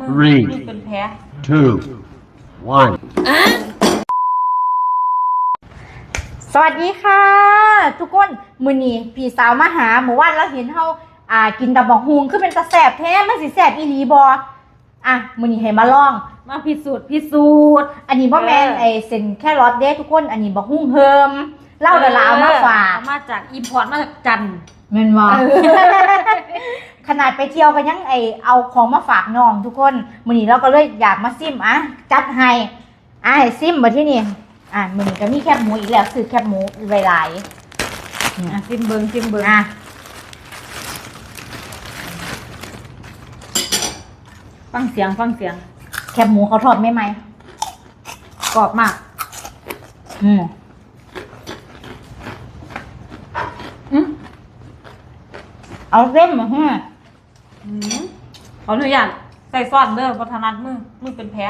Three มือเป็นแพ้ 2 1สวัสดีค่ะ ทุกคนมื้อนี้พี่สาวมาหาเมื่อวานเราเห็นเฮากินตำบักฮุงคือเป็นตาแซ่บแท้มันสิแซ่บอีหลีบ่มื้อนี้ให้มาลอง มาพิสูจน์ อันนี้บ่แม่นไอ้เส้นแครอทเด้ทุกคนอันนี้บักฮุงเฮิมเล่าเดยวลาเอามาฝาก เอามาจากอิมพอร์ตมาจากจันทร์ แม่นบ่ขนาดไปเที่ยวกันยังเอาของมาฝากน้องทุกคนมื้อนี้เราก็เลยอยากมาซิมจัดให้ให้ซิมบ่ที่นี่มื้อนี้ก็มีแคบหมูอีกแล้วซื้อแคบหมูหลายๆ ซิมเบิงฟังเสียงแคบหมูเขาทอดไม่ไหม กรอบมากเอาเส้นมาให้ ขออนุญาตใส่ซ่อนเด้อเพราะถนัดมือเป็นแพ้